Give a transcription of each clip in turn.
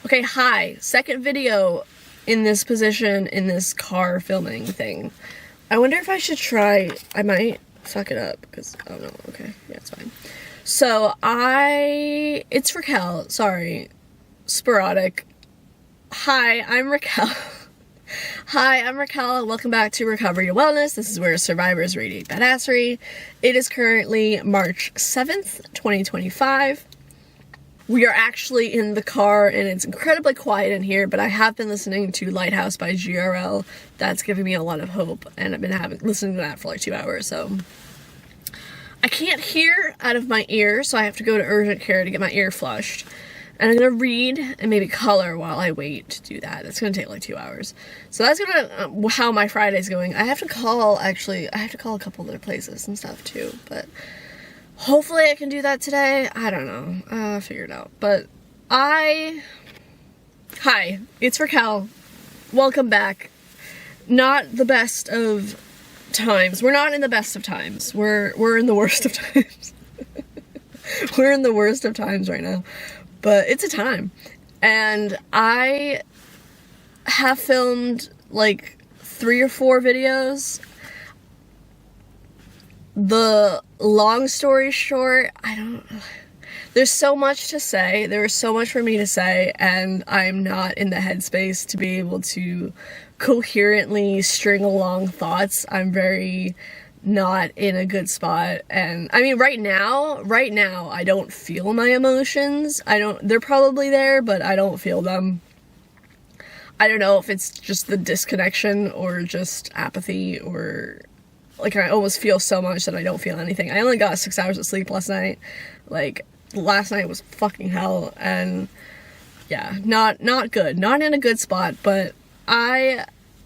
Okay, hi. Second video in this position in this car filming thing. I wonder if I should try, I might fuck it up because, oh no, okay, yeah, it's fine. So it's Raquel, sorry, sporadic. Hi, I'm Raquel. Hi, I'm Raquel. Welcome back to Recovery to Wellness. This is where survivors radiate badassery. It is currently March 7th, 2025. We are actually in the car and it's incredibly quiet in here, but I have been listening to Lighthouse by GRL. That's giving me a lot of hope, and I've been listening to that for like 2 hours, so I can't hear out of my ear, so I have to go to urgent care to get my ear flushed. And I'm gonna read and maybe color while I wait to do that. It's gonna take like 2 hours. So that's gonna how my Friday's going. I have to call a couple other places and stuff too, but hopefully I can do that today. I don't know. I'll figure it out. But hi, it's Raquel. Welcome back. Not the best of times. We're not in the best of times. We're in the worst of times. We're in the worst of times right now. But it's a time. And I have filmed like 3 or 4 videos. The long story short, there's so much to say. There is so much for me to say, and I'm not in the headspace to be able to coherently string along thoughts. I'm very not in a good spot, and I mean right now I don't feel my emotions. They're probably there, but I don't feel them. I don't know if it's just the disconnection or just apathy, or like I almost feel so much that I don't feel anything. I only got 6 hours of sleep last night. Like last night was fucking hell, and yeah, not good, not in a good spot. But I'm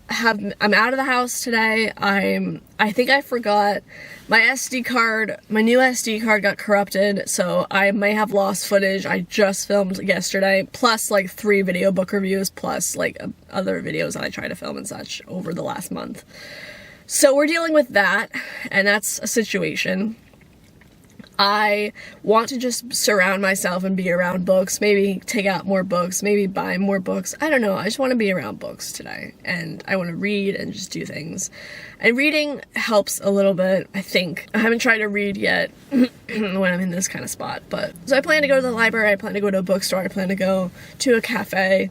out of the house today. I think I forgot my SD card. My new SD card got corrupted, so I may have lost footage I just filmed yesterday, plus like 3 video book reviews, plus like other videos that I try to film and such over the last month. So we're dealing with that, and that's a situation. I want to just surround myself and be around books, maybe take out more books, maybe buy more books. I don't know, I just want to be around books today, and I want to read and just do things. And reading helps a little bit, I think. I haven't tried to read yet when I'm in this kind of spot, but so I plan to go to the library, I plan to go to a bookstore, I plan to go to a cafe.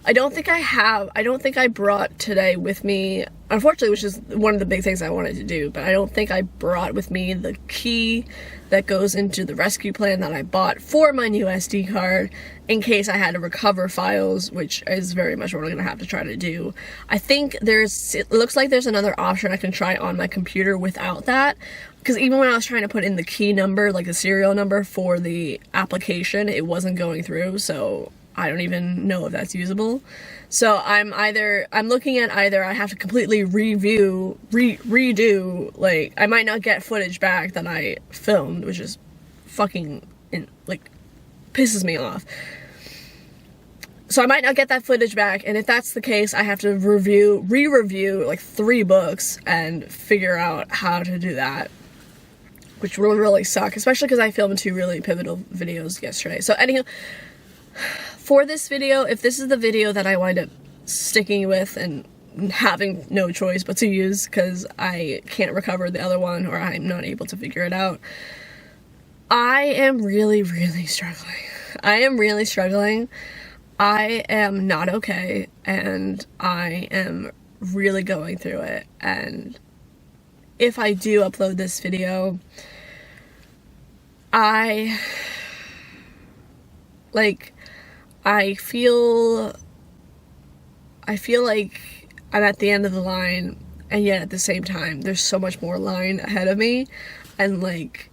I don't think I brought today with me, unfortunately, which is one of the big things I wanted to do, but I don't think I brought with me the key that goes into the rescue plan that I bought for my new SD card in case I had to recover files, which is very much what I'm going to have to try to do. I think it looks like there's another option I can try on my computer without that, because even when I was trying to put in the key number, like the serial number for the application, it wasn't going through, so I don't even know if that's usable. So I'm looking at either I have to completely redo, like, I might not get footage back that I filmed, which is fucking, pisses me off. So I might not get that footage back, and if that's the case, I have to re-review like 3 books and figure out how to do that, which will really suck, especially because I filmed 2 really pivotal videos yesterday. So anyhow, for this video, if this is the video that I wind up sticking with and having no choice but to use because I can't recover the other one or I'm not able to figure it out, I am really, really struggling. I am really struggling. I am not okay, and I am really going through it. And if I do upload this video, I feel like I'm at the end of the line, and yet at the same time there's so much more line ahead of me, and like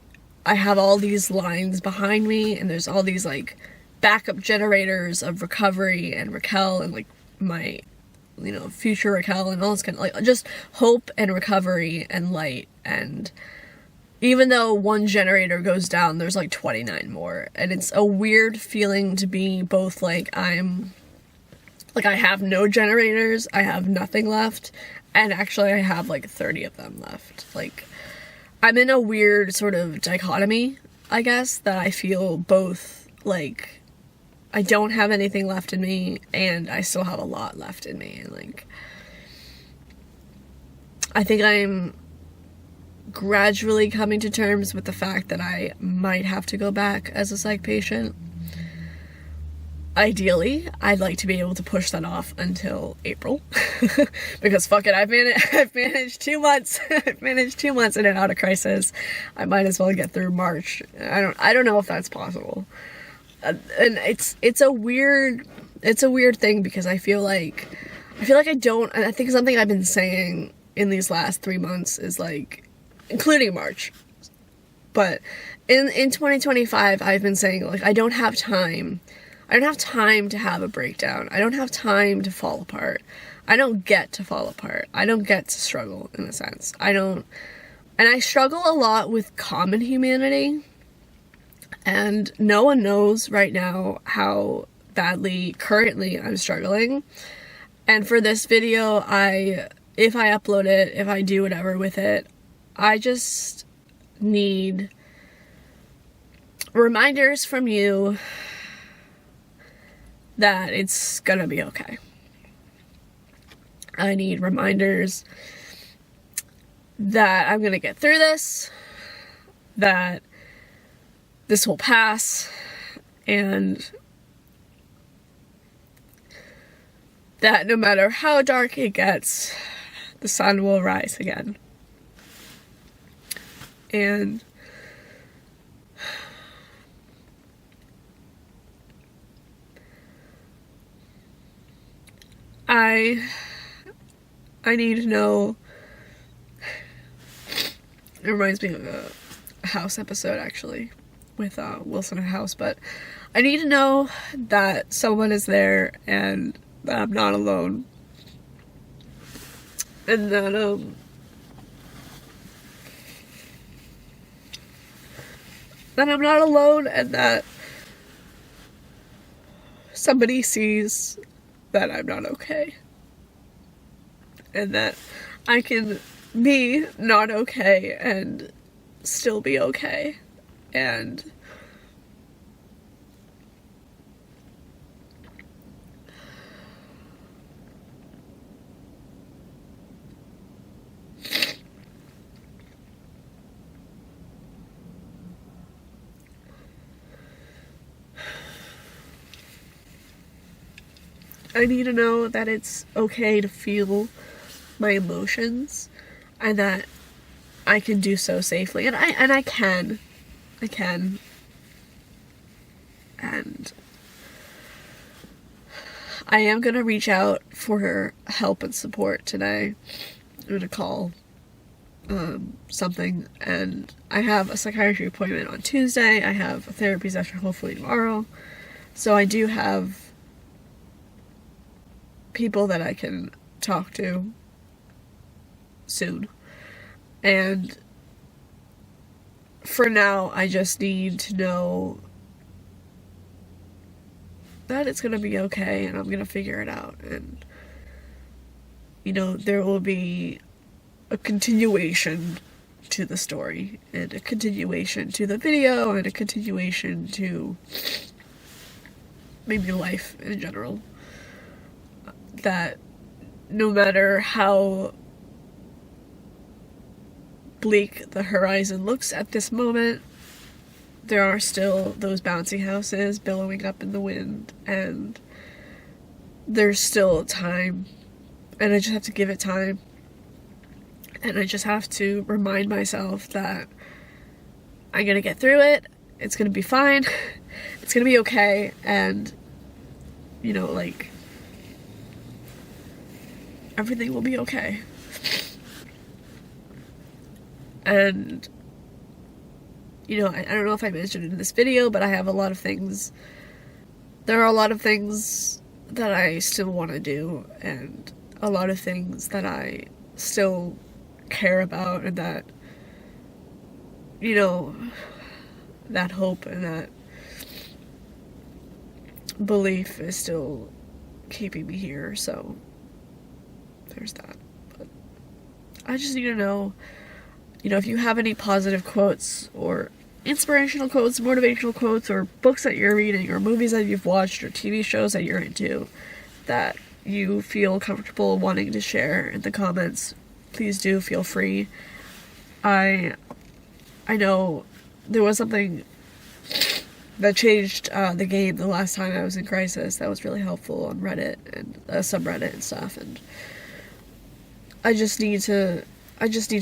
I have all these lines behind me, and there's all these like backup generators of recovery and Raquel and like my future Raquel and all this kind of like just hope and recovery and light. And even though one generator goes down, there's like 29 more. And it's a weird feeling to be both like I have no generators, I have nothing left, and actually I have like 30 of them left. Like, I'm in a weird sort of dichotomy, I guess, that I feel both like I don't have anything left in me, and I still have a lot left in me. And like, I think I'm gradually coming to terms with the fact that I might have to go back as a psych patient. Ideally, I'd like to be able to push that off until April. Because fuck it, I've managed 2 months. I've managed 2 months in and out of crisis. I might as well get through March. I don't know if that's possible. And it's a weird thing, because I feel like I don't, and I think something I've been saying in these last 3 months is like, including March, but in 2025, I've been saying, like, I don't have time to have a breakdown. I don't have time to fall apart. I don't get to fall apart. I don't get to struggle, in a sense. And I struggle a lot with common humanity, and no one knows right now how badly currently I'm struggling. And for this video, if I upload it, if I do whatever with it, I just need reminders from you that it's gonna be okay. I need reminders that I'm gonna get through this, that this will pass, and that no matter how dark it gets, the sun will rise again. And I need to know. It reminds me of a House episode, actually, with Wilson and House, but I need to know that someone is there and that I'm not alone. And that I'm not alone, and that somebody sees that I'm not okay. And that I can be not okay and still be okay. And I need to know that it's okay to feel my emotions, and that I can do so safely, and I can, and I am gonna reach out for help and support today. I'm gonna call something, and I have a psychiatry appointment on Tuesday. I have a therapy session hopefully tomorrow, so I do have people that I can talk to soon. And for now, I just need to know that it's gonna be okay, and I'm gonna figure it out. And, you know, there will be a continuation to the story, and a continuation to the video, and a continuation to maybe life in general. That no matter how bleak the horizon looks at this moment, there are still those bouncy houses billowing up in the wind, and there's still time, and I just have to give it time, and I just have to remind myself that I'm gonna get through it, it's gonna be fine, it's gonna be okay, and, you know, like, everything will be okay. And, you know, I don't know if I mentioned it in this video, but I have a lot of things, there are a lot of things that I still want to do, and a lot of things that I still care about, and that, you know, that hope and that belief is still keeping me here, so there's that. But I just need to know, you know, if you have any positive quotes or inspirational quotes, motivational quotes, or books that you're reading, or movies that you've watched, or TV shows that you're into that you feel comfortable wanting to share in the comments, please do feel free. I know there was something that changed the game the last time I was in crisis that was really helpful on Reddit and subreddit and stuff, and I just need to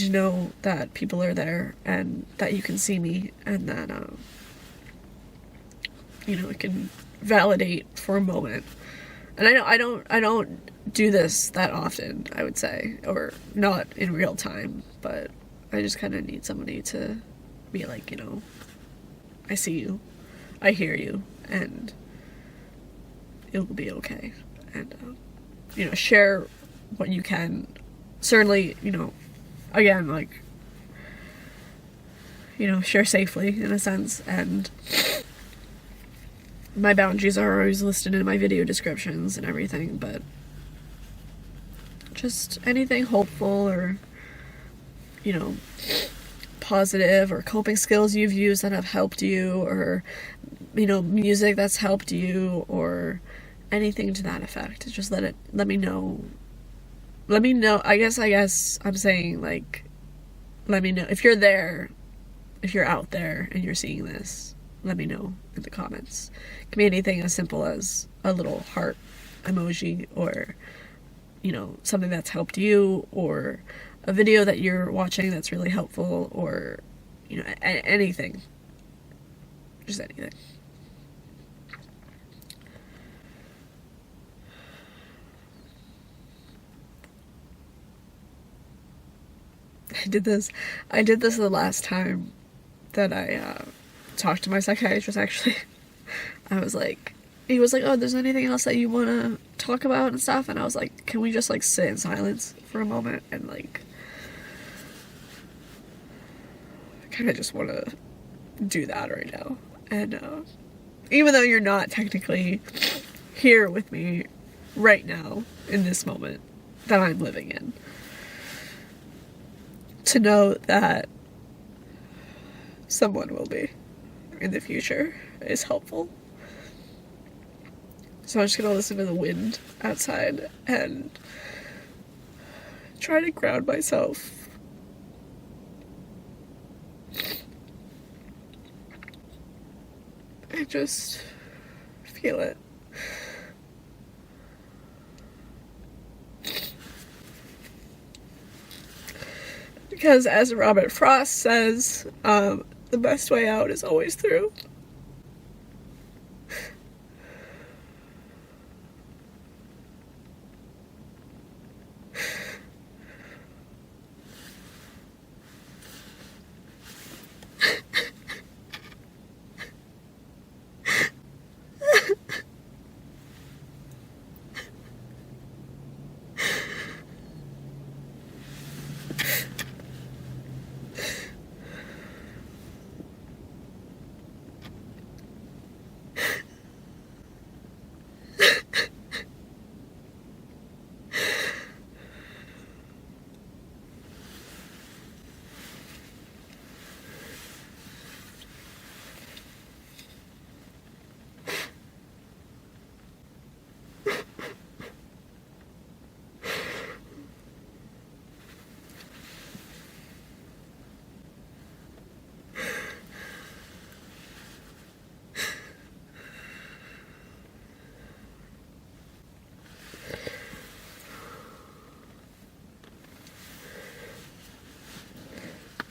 know that people are there and that you can see me, and that it can validate for a moment. And I don't do this that often, I would say, or not in real time, but I just kind of need somebody to be like, I see you, I hear you, and it will be okay. And share what you can. Certainly, again, like, share safely in a sense, and my boundaries are always listed in my video descriptions and everything, but just anything hopeful or, positive, or coping skills you've used that have helped you, or, music that's helped you, or anything to that effect. Just let me know. Let me know. I guess I'm saying, like, let me know if you're there, if you're out there and you're seeing this. Let me know in the comments. It can be anything as simple as a little heart emoji, or something that's helped you, or a video that you're watching that's really helpful, or anything. Just anything. I did this the last time that I talked to my psychiatrist, actually. He was like, oh, there's anything else that you want to talk about and stuff? And I was like, can we just, like, sit in silence for a moment? And, like, I kind of just want to do that right now. And even though you're not technically here with me right now in this moment that I'm living in, to know that someone will be in the future is helpful. So I'm just gonna listen to the wind outside and try to ground myself. I just feel it. Because as Robert Frost says, the best way out is always through.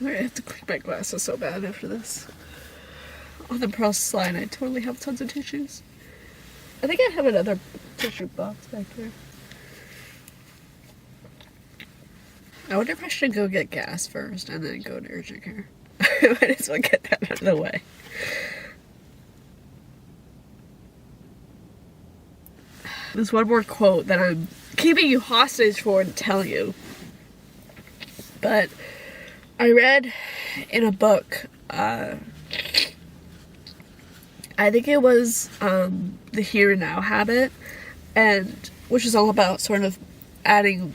I have to clean my glasses so bad after this. On the process line, I totally have tons of tissues. I think I have another tissue box back there. I wonder if I should go get gas first and then go to urgent care. I might as well get that out of the way. There's one more quote that I'm keeping you hostage for to tell you. But I read in a book, I think it was The Here and Now Habit, and which is all about sort of adding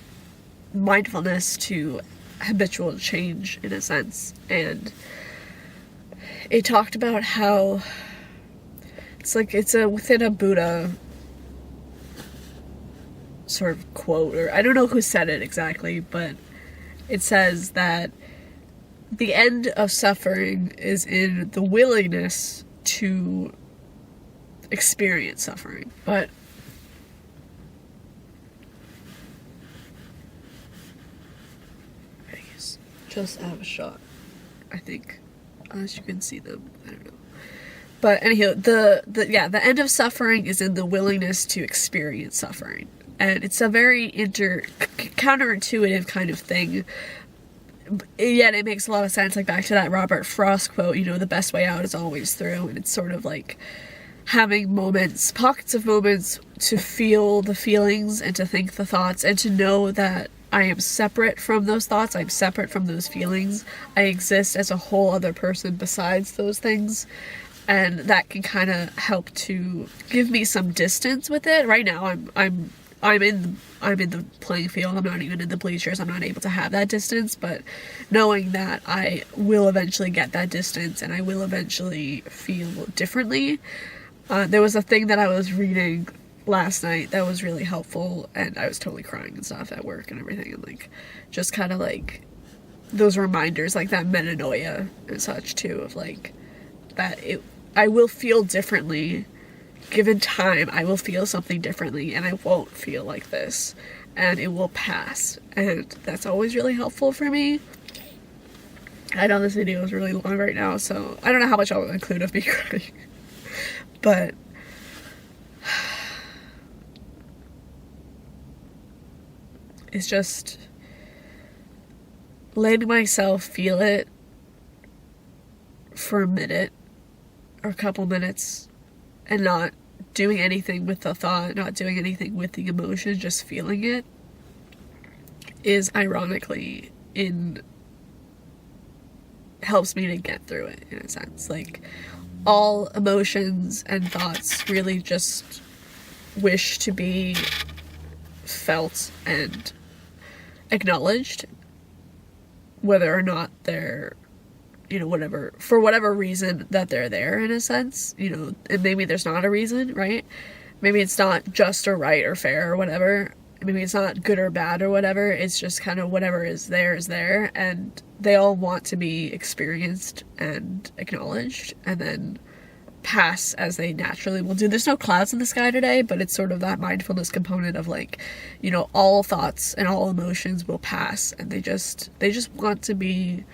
mindfulness to habitual change in a sense. And it talked about how it's like within a Buddha sort of quote, or I don't know who said it exactly, but it says that the end of suffering is in the willingness to experience suffering. But I guess just have a shot, I think, unless you can see them, I don't know. But anyhow, the end of suffering is in the willingness to experience suffering. And it's a very counterintuitive kind of thing. Yet it makes a lot of sense, like back to that Robert Frost quote, you know, the best way out is always through. And it's sort of like having moments, pockets of moments to feel the feelings and to think the thoughts and to know that I am separate from those thoughts, I'm separate from those feelings. I exist as a whole other person besides those things. And that can kind of help to give me some distance with it. Right now, I'm in the playing field. I'm not even in the bleachers. I'm not able to have that distance. But knowing that I will eventually get that distance and I will eventually feel differently. There was a thing that I was reading last night that was really helpful, and I was totally crying and stuff at work and everything, and like just kind of like those reminders, like that metanoia and such too, of like that I will feel differently. Given time, I will feel something differently, and I won't feel like this, and it will pass, and that's always really helpful for me. I know this video is really long right now, so I don't know how much I'll include of me crying, but it's just letting myself feel it for a minute or a couple minutes and not doing anything with the thought, not doing anything with the emotion, just feeling it, is ironically helps me to get through it, in a sense. Like, all emotions and thoughts really just wish to be felt and acknowledged, whether or not they're, you know, whatever, for whatever reason that they're there, in a sense, you know, and maybe there's not a reason, right? Maybe it's not just or right or fair or whatever. Maybe it's not good or bad or whatever. It's just kind of whatever is there, and they all want to be experienced and acknowledged and then pass as they naturally will do. There's no clouds in the sky today, but it's sort of that mindfulness component of like, you know, all thoughts and all emotions will pass, and they just want to be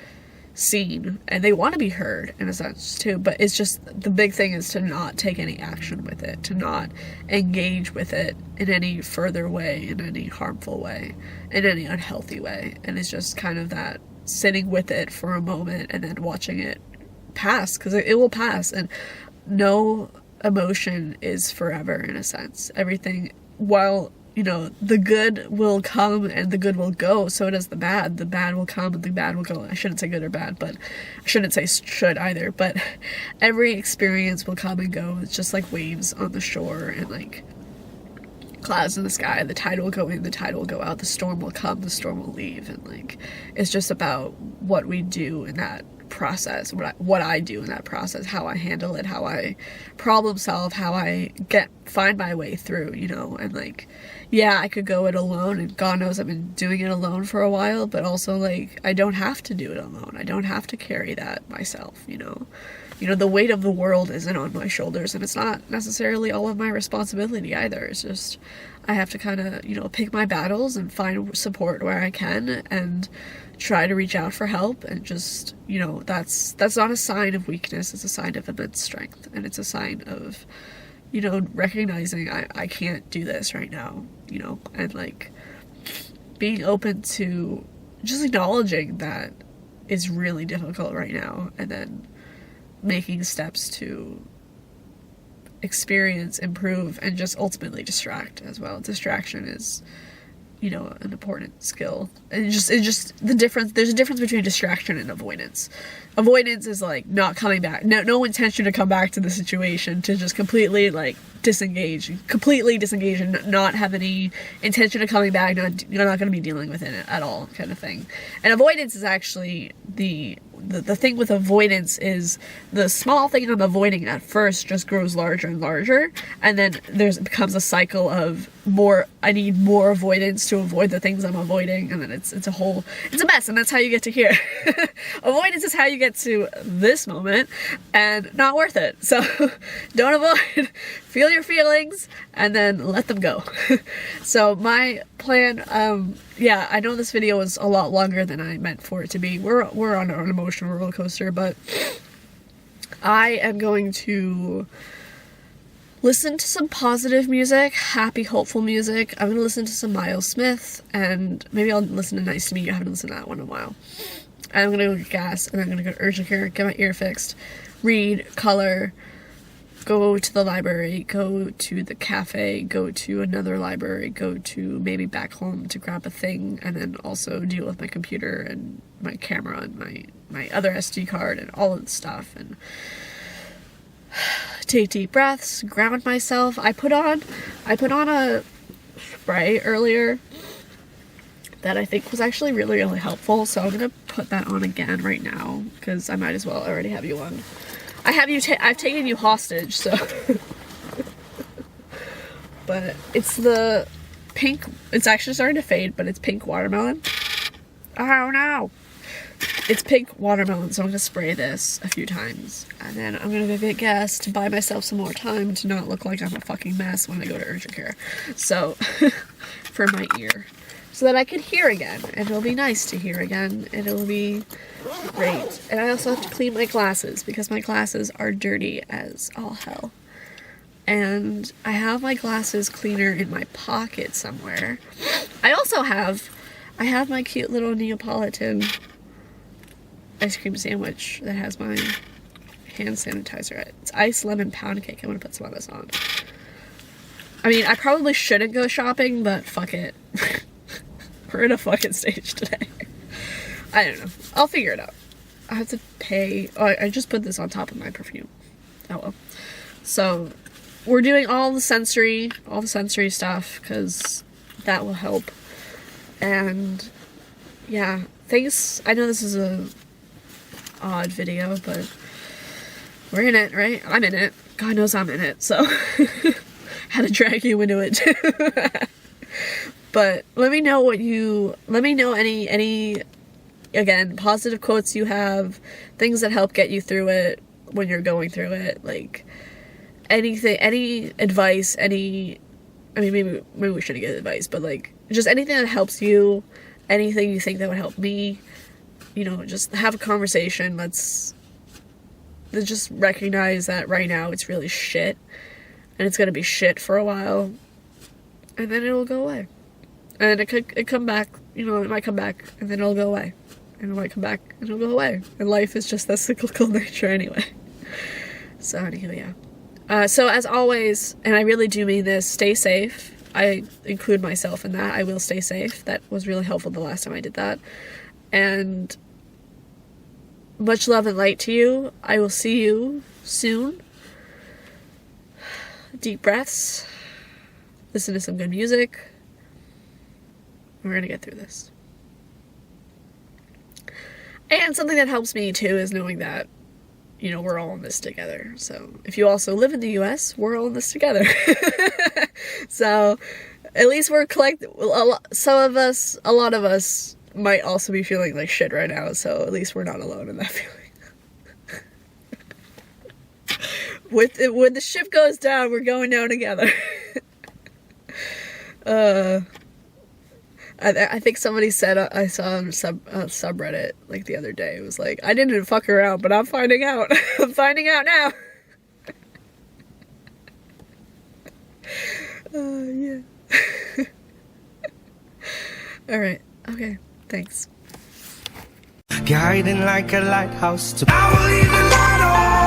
seen, and they want to be heard, in a sense too. But it's just, the big thing is to not take any action with it, to not engage with it in any further way, in any harmful way, in any unhealthy way. And it's just kind of that sitting with it for a moment and then watching it pass, because it will pass. And no emotion is forever, in a sense. Everything, while, you know, the good will come and the good will go, so does the bad. The bad will come and the bad will go. I shouldn't say good or bad, but I shouldn't say should either, but every experience will come and go. It's just like waves on the shore and like clouds in the sky. The tide will go in, the tide will go out, the storm will come, the storm will leave, and like it's just about what we do in that process, what I do in that process, how I handle it, how I problem solve, how I find my way through, you know. And like, yeah, I could go it alone, and God knows I've been doing it alone for a while, but also like I don't have to do it alone. I don't have to carry that myself, you know. The weight of the world isn't on my shoulders, and it's not necessarily all of my responsibility either. It's just I have to kind of, you know, pick my battles and find support where I can and try to reach out for help. And just, you know, that's not a sign of weakness. It's a sign of immense strength, and it's a sign of, you know, recognizing I can't do this right now, you know, and like being open to just acknowledging that it's really difficult right now, and then making steps to experience, improve, and just ultimately distract as well. Distraction is, you know, an important skill. And it's just the difference. There's a difference between distraction and avoidance. Avoidance is like not coming back, no intention to come back to the situation, to just completely like disengage and not have any intention of coming back. You're not going to be dealing with it at all, kind of thing. And avoidance is actually the thing with avoidance is the small thing I'm avoiding at first just grows larger and larger, and then it becomes a cycle of I need more avoidance to avoid the things I'm avoiding, and then it's a mess, and that's how you get to here. Avoidance is how you get to this moment, and not worth it. So don't avoid, feel your feelings, and then let them go. So my plan, yeah, I know this video was a lot longer than I meant for it to be. We're on an emotional roller coaster, but I am going to listen to some positive music, happy, hopeful music. I'm gonna listen to some Miles Smith, and maybe I'll listen to Nice to Meet You. I haven't listened to that one in a while. And I'm gonna go get gas, and I'm gonna go to urgent care, get my ear fixed, read, color, go to the library, go to the cafe, go to another library, go to maybe back home to grab a thing, and then also deal with my computer and my camera and my other SD card and all of the stuff, and take deep breaths, ground myself. I put on a spray earlier that I think was actually really, really helpful, so I'm gonna put that on again right now, because I might as well already have you on. I've taken you hostage, so. But it's the pink, it's actually starting to fade, but it's pink watermelon. Oh no! It's pink watermelon, so I'm gonna spray this a few times, and then I'm gonna go get gas to buy myself some more time to not look like I'm a fucking mess when I go to urgent care. So, for my ear. So that I can hear again, and it'll be nice to hear again, and it'll be great. And I also have to clean my glasses, because my glasses are dirty as all hell. And I have my glasses cleaner in my pocket somewhere. I have my cute little Neapolitan ice cream sandwich that has my hand sanitizer. It's iced lemon pound cake. I'm gonna put some of this on. I mean, I probably shouldn't go shopping, but fuck it. We're in a fucking stage today. I don't know. I'll figure it out. I have to pay. Oh, I just put this on top of my perfume. Oh well. So we're doing all the sensory stuff, because that will help. And yeah, thanks. I know this is a odd video, but we're in it, right? I'm in it. God knows I'm in it. So had to drag you into it too. But let me know any again, positive quotes you have, things that help get you through it when you're going through it, like anything, any advice, I mean, maybe we shouldn't get advice, but like, just anything that helps you, anything you think that would help me, you know, just have a conversation. Let's just recognize that right now it's really shit, and it's gonna be shit for a while, and then it'll go away. And it come back, you know, it might come back, and then it'll go away. And it might come back, and it'll go away. And life is just that cyclical nature anyway. So anyway, yeah. So as always, and I really do mean this, stay safe. I include myself in that. I will stay safe. That was really helpful the last time I did that. And much love and light to you. I will see you soon. Deep breaths. Listen to some good music. We're gonna get through this. And something that helps me too is knowing that, you know, we're all in this together. So if you also live in the US, we're all in this together. So at least we're collective. A lot of us might also be feeling like shit right now. So at least we're not alone in that feeling. When the ship goes down, we're going down together. I think somebody said, I saw on subreddit like the other day, it was like, I didn't fuck around, but I'm finding out. I'm finding out now. Yeah. Alright, okay, thanks. Guiding like a lighthouse to I will leave the light on.